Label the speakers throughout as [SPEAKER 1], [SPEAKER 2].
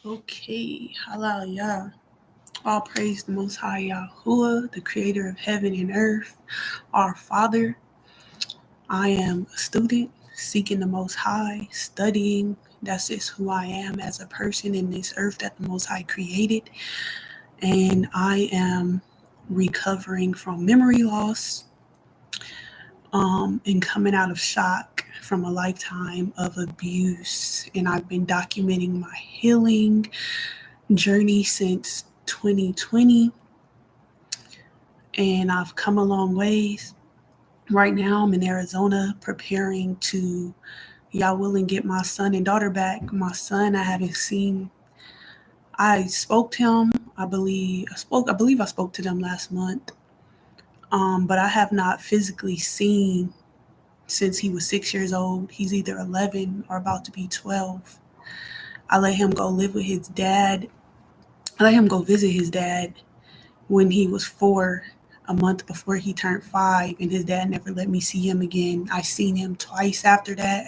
[SPEAKER 1] Okay, hallelujah. All praise the Most High Yahuah, the creator of heaven and earth, our Father. I am a student seeking the Most High, studying. That's just who I am as a person in this earth that the Most High created. And I am recovering from memory loss and coming out of shock from a lifetime of abuse. And I've been documenting my healing journey since 2020. And I've come a long ways. Right now, I'm in Arizona preparing to, y'all willing, get my son and daughter back. My son, I haven't seen. I spoke to him. I believe I spoke to them last month. But I have not physically seen since he was 6 years old. He's either 11 or about to be 12. I let him go live with his dad. I let him go visit his dad when he was 4, a month before he turned 5, and his dad never let me see him again. I seen him twice after that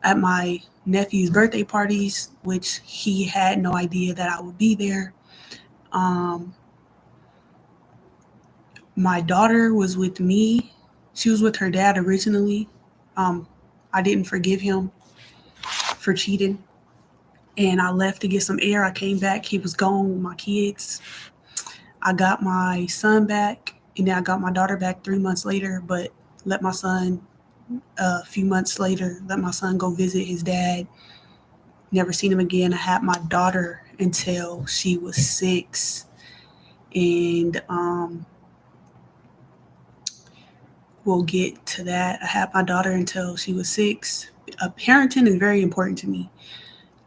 [SPEAKER 1] at my nephew's birthday parties, which he had no idea that I would be there. My daughter was with me. She was with her dad originally. I didn't forgive him for cheating, and I left to get some air. I came back. He was gone with my kids. I got my son back, and then I got my daughter back 3 months later, but let my son, a few months later, let my son go visit his dad. Never seen him again. I had my daughter until she was 6. And we'll get to that. I had my daughter until she was 6. Parenting is very important to me.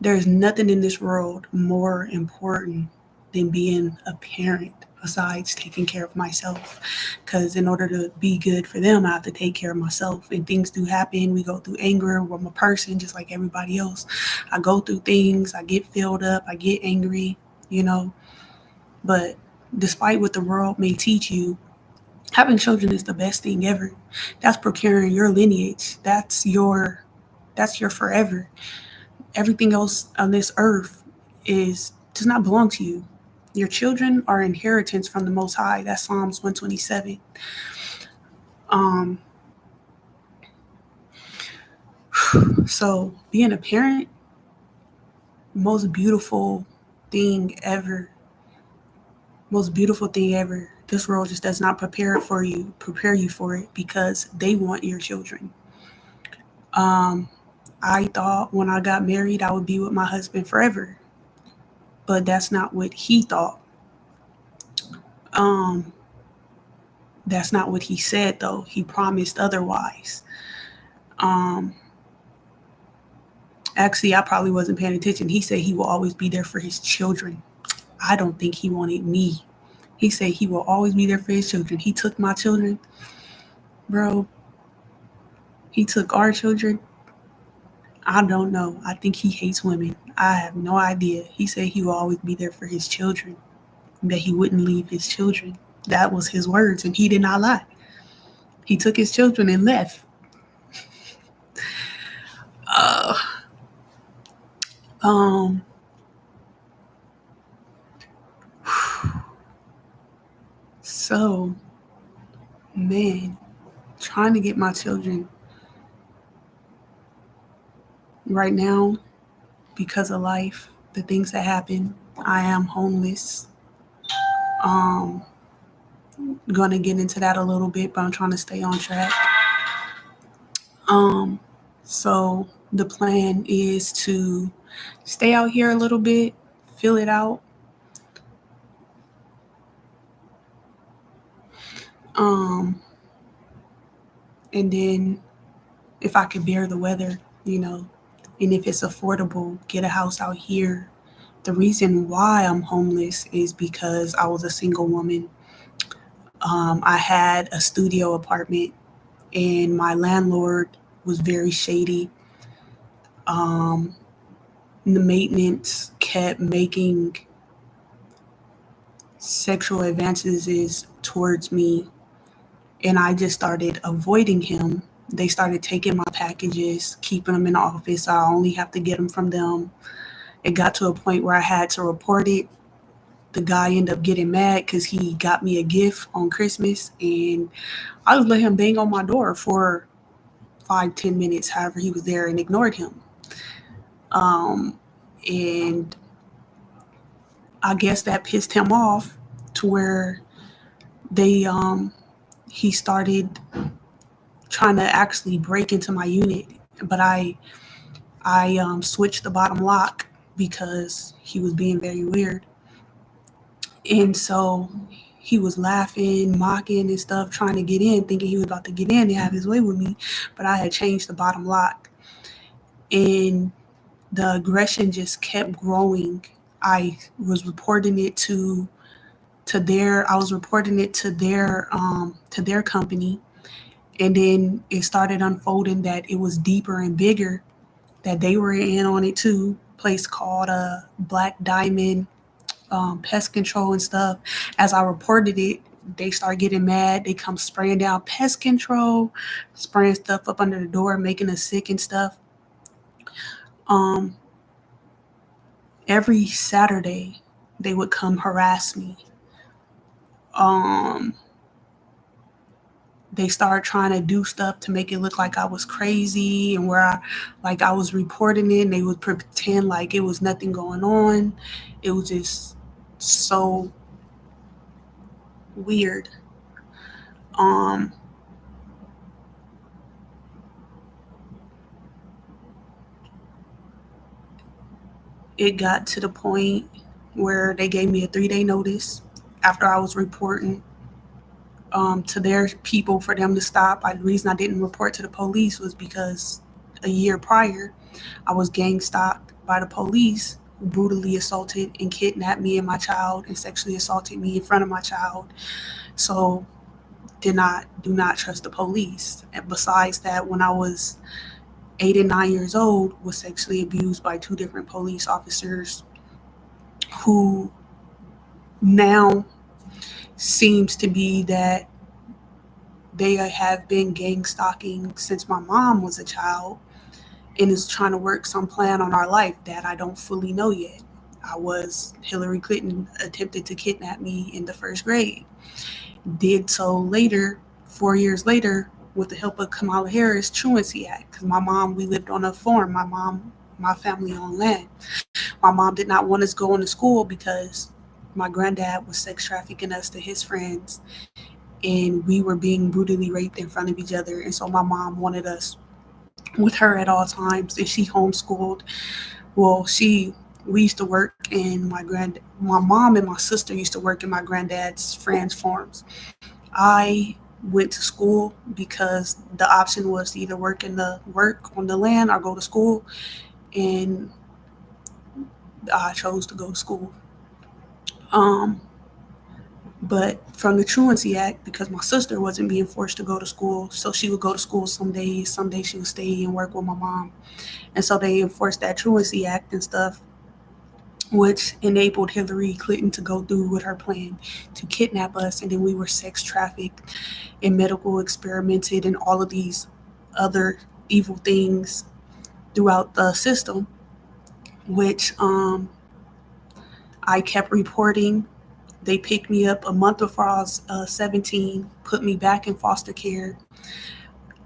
[SPEAKER 1] There's nothing in this world more important than being a parent besides taking care of myself. Because in order to be good for them, I have to take care of myself. And things do happen. We go through anger. I'm a person just like everybody else. I go through things. I get filled up. I get angry, But despite what the world may teach you, having children is the best thing ever. That's procuring your lineage. That's your forever. Everything else on this earth does not belong to you. Your children are inheritance from the Most High. That's Psalms 127. So being a parent, most beautiful thing ever. Most beautiful thing ever. This world just does not prepare you for it because they want your children. I thought when I got married I would be with my husband forever, but that's not what he thought. That's not what he said though. He promised otherwise. Actually, I probably wasn't paying attention. He said he will always be there for his children. I don't think he wanted me. He said he will always be there for his children. He took my children. Bro, he took our children. I don't know. I think he hates women. I have no idea. He said he will always be there for his children, that he wouldn't leave his children. That was his words, and he did not lie. He took his children and left. Um, so, man, trying to get my children right now because of life, the things that happen. I am homeless. Gonna get into that a little bit, but I'm trying to stay on track. So the plan is to stay out here a little bit, fill it out. And then if I could bear the weather, and if it's affordable, get a house out here. The reason why I'm homeless is because I was a single woman. I had a studio apartment, and my landlord was very shady. The maintenance kept making sexual advances is towards me, and I just started avoiding him. They started taking my packages, keeping them in the office. I only have to get them from them. It got to a point where I had to report it. The guy ended up getting mad because he got me a gift on Christmas, and I just let him bang on my door for 5, 10 minutes, however he was there, and ignored him. Um, and I guess that pissed him off to where they he started trying to actually break into my unit, but I switched the bottom lock because he was being very weird, and so he was laughing, mocking and stuff, trying to get in, thinking he was about to get in and have his way with me, but I had changed the bottom lock, and the aggression just kept growing. I was reporting it to their company, and then it started unfolding that it was deeper and bigger, that they were in on it too. Place called Black Diamond, pest control and stuff. As I reported it, they start getting mad. They come spraying down pest control, spraying stuff up under the door, making us sick and stuff. Um, every Saturday, they would come harass me. Um, they started trying to do stuff to make it look like I was crazy, and like I was reporting it, and they would pretend like it was nothing going on. It was just so weird. Um, it got to the point where they gave me a 3 day notice after I was reporting to their people for them to stop. The reason I didn't report to the police was because a year prior, I was gang stalked by the police, who brutally assaulted and kidnapped me and my child and sexually assaulted me in front of my child. So do not trust the police. And besides that, when I was 8 and 9 years old, was sexually abused by 2 different police officers who now seems to be that they have been gang stalking since my mom was a child and is trying to work some plan on our life that I don't fully know yet. Hillary Clinton attempted to kidnap me in the first grade. Did so later, 4 years later, with the help of Kamala Harris Truancy Act. Because we lived on a farm. My family owned land. My mom did not want us going to school because my granddad was sex trafficking us to his friends, and we were being brutally raped in front of each other. And so my mom wanted us with her at all times, and she homeschooled. Well, we used to work in my mom and my sister used to work in my granddad's friends' farms. I went to school because the option was to either work on the land or go to school, and I chose to go to school. Um, but from the Truancy Act, because my sister wasn't being forced to go to school, so she would go to school some days she would stay and work with my mom. And so they enforced that Truancy Act and stuff, which enabled Hillary Clinton to go through with her plan to kidnap us. And then we were sex trafficked and medical experimented and all of these other evil things throughout the system, which I kept reporting. They picked me up a month before I was 17, put me back in foster care,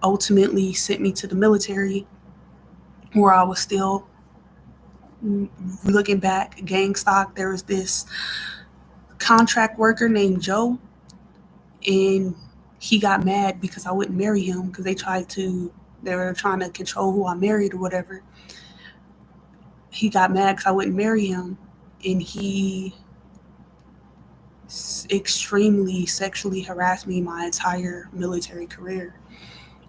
[SPEAKER 1] ultimately sent me to the military, where I was still, looking back, gang stalked. There was this contract worker named Joe, and he got mad because I wouldn't marry him because they were trying to control who I married or whatever. He got mad because I wouldn't marry him, and he extremely sexually harassed me my entire military career.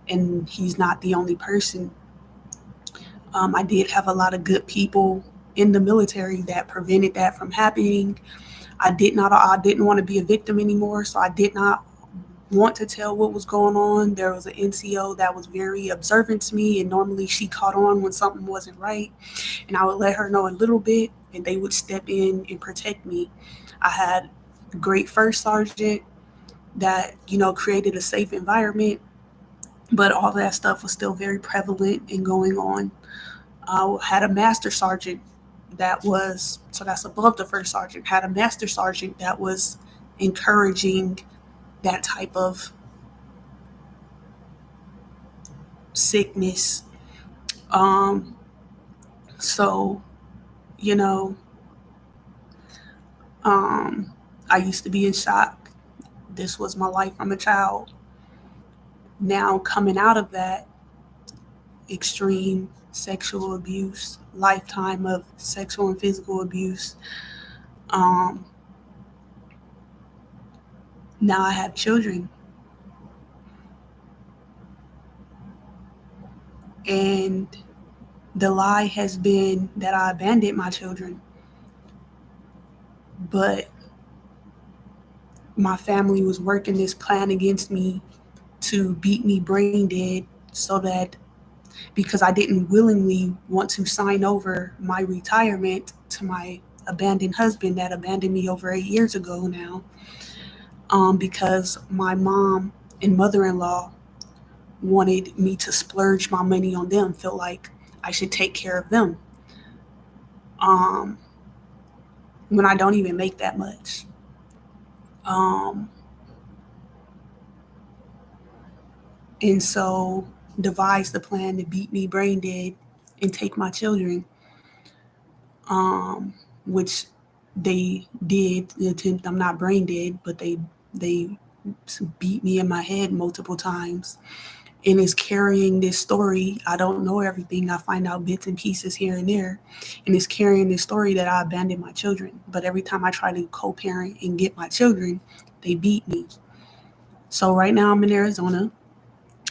[SPEAKER 1] And he's not the only person. I did have a lot of good people in the military that prevented that from happening. I didn't want to be a victim anymore, so I did not want to tell what was going on. There was an NCO that was very observant to me, and normally she caught on when something wasn't right, and I would let her know a little bit, and they would step in and protect me. I had great first sergeant that, created a safe environment, but all that stuff was still very prevalent and going on. I had a master sergeant so that's above the first sergeant, had a master sergeant that was encouraging that type of sickness. Um, so, you know, um, I used to be in shock. This was my life from a child. Now, coming out of that extreme sexual abuse, lifetime of sexual and physical abuse, um, now I have children. And the lie has been that I abandoned my children. But my family was working this plan against me to beat me brain dead so that because I didn't willingly want to sign over my retirement to my abandoned husband that abandoned me over 8 years ago now, because my mom and mother-in-law wanted me to splurge my money on them, felt like I should take care of them, um, when I don't even make that much. Um, and so devised the plan to beat me brain dead and take my children, which they did the attempt. I'm not brain dead, but they beat me in my head multiple times, and is carrying this story. I don't know everything. I find out bits and pieces here and there, and is carrying this story that I abandoned my children. But every time I try to co-parent and get my children, they beat me. So right now I'm in Arizona.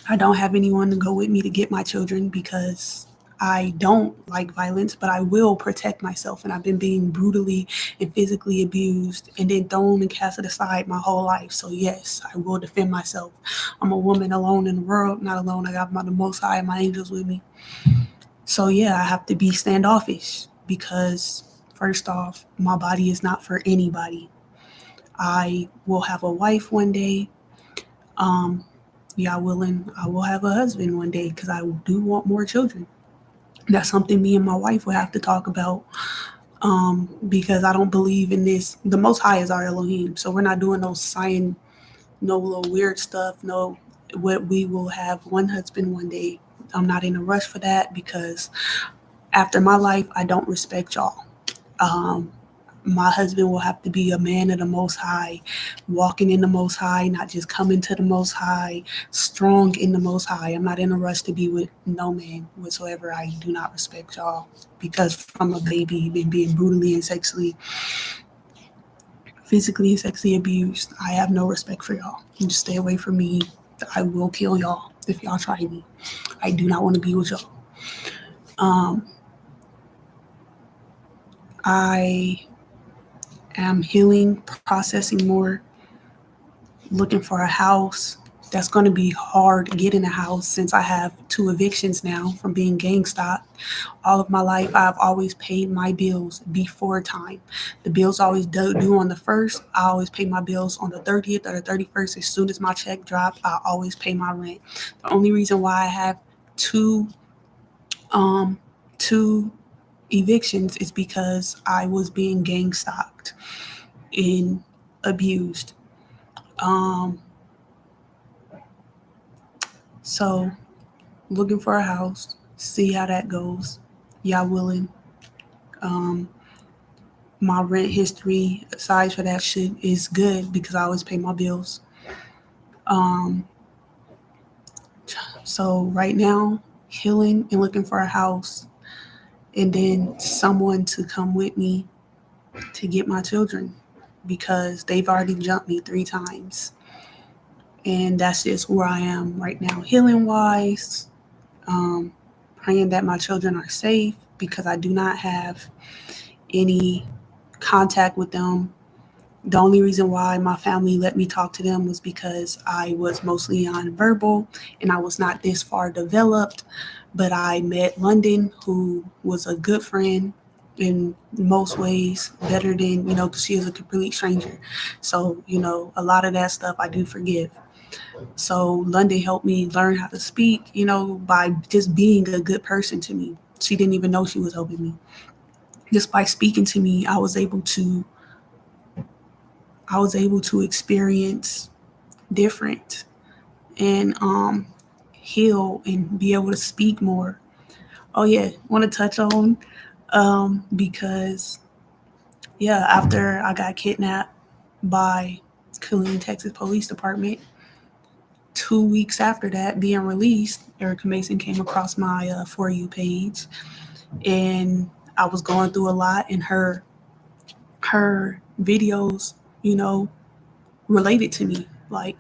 [SPEAKER 1] I don't have anyone to go with me to get my children because I don't like violence, but I will protect myself. And I've been being brutally and physically abused and then thrown and casted aside my whole life. So, yes, I will defend myself. I'm a woman alone in the world, not alone. I got the Most High and my angels with me. So, yeah, I have to be standoffish because, first off, my body is not for anybody. I will have a wife one day. Um, yeah, willing, I will have a husband one day because I do want more children. That's something me and my wife will have to talk about, because I don't believe in this. The Most High is our Elohim, so we're not doing no sign, no little weird stuff. No, what we will have one husband one day. I'm not in a rush for that because after my life, I don't respect y'all. Um, my husband will have to be a man of the Most High, walking in the Most High, not just coming to the Most High, strong in the Most High. I'm not in a rush to be with no man whatsoever. I do not respect y'all because from a baby, been being brutally and physically and sexually abused. I have no respect for y'all. You just stay away from me. I will kill y'all if y'all try me. I do not want to be with y'all. Um, I am healing, processing more, looking for a house. That's going to be hard getting a house since I have 2 evictions now from being gang stopped. All of my life, I've always paid my bills before time. The bills always due on the 1st. I always pay my bills on the 30th or the 31st. As soon as my check drops, I always pay my rent. The only reason why I have two um two evictions is because I was being gang stalked and abused. Um, so looking for a house, see how that goes. Y'all willing. Um, my rent history, aside for that shit, is good because I always pay my bills. Um, so right now, healing and looking for a house, and then someone to come with me to get my children because they've already jumped me 3 times. And that's just where I am right now, healing wise. Um, Praying that my children are safe because I do not have any contact with them. The only reason why my family let me talk to them was because I was mostly nonverbal and I was not this far developed. But I met London, who was a good friend. in most ways, better than, because she is a complete stranger. So, a lot of that stuff I do forgive. So London helped me learn how to speak, by just being a good person to me. She didn't even know she was helping me. Just by speaking to me, I was able to experience different and heal and be able to speak more. Oh yeah, want to touch on because yeah, after I got kidnapped by Killeen, Texas Police Department, 2 weeks after that being released, Erica Mason came across my For You page, and I was going through a lot, and her videos, you know, related to me, like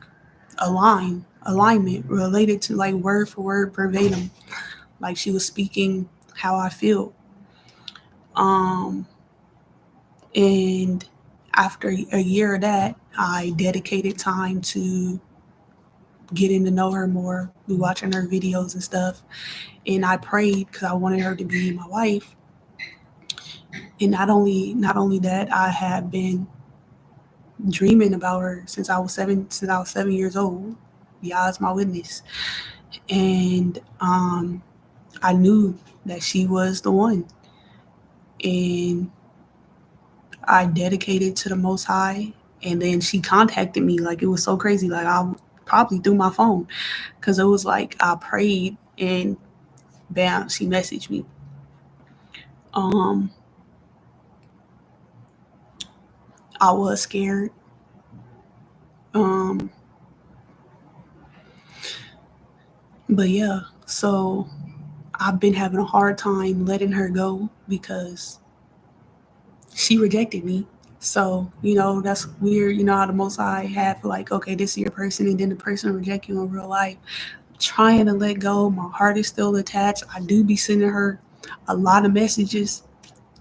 [SPEAKER 1] alignment related to, like, word for word verbatim, like she was speaking how I feel. Um, and after a year of that, I dedicated time to getting to know her more, watching her videos and stuff. And I prayed because I wanted her to be my wife. And not only that, I have been dreaming about her since I was 7 years old. Yah is my witness. And I knew that she was the one. And I dedicated to the Most High. And then she contacted me. Like, it was so crazy. Like, I probably through my phone, because it was like I prayed and bam, she messaged me. Um, I was scared. Um, but yeah, so I've been having a hard time letting her go because she rejected me. So, that's weird. You know how the Most High have, like, okay, this is your person, and then the person reject you in real life. Trying to let go. My heart is still attached. I do be sending her a lot of messages,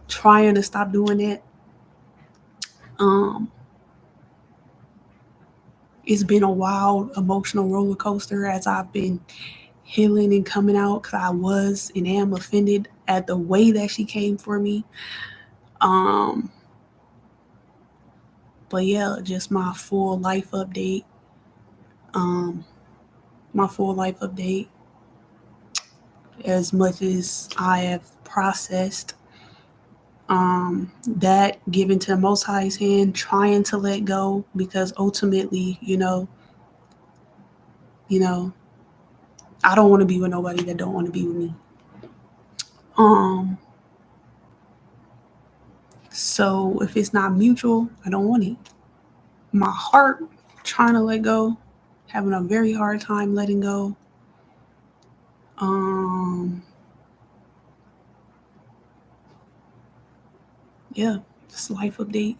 [SPEAKER 1] trying to stop doing that. Um, it's been a wild emotional roller coaster as I've been healing and coming out, because I was and am offended at the way that she came for me. Um, but yeah, just Um, my full life update. As much as I have processed that, given to the Most High's hand, trying to let go, because ultimately, you know, I don't want to be with nobody that don't want to be with me. Um, so if it's not mutual, I don't want it. My heart trying to let go, having a very hard time letting go. Um, yeah, just life update.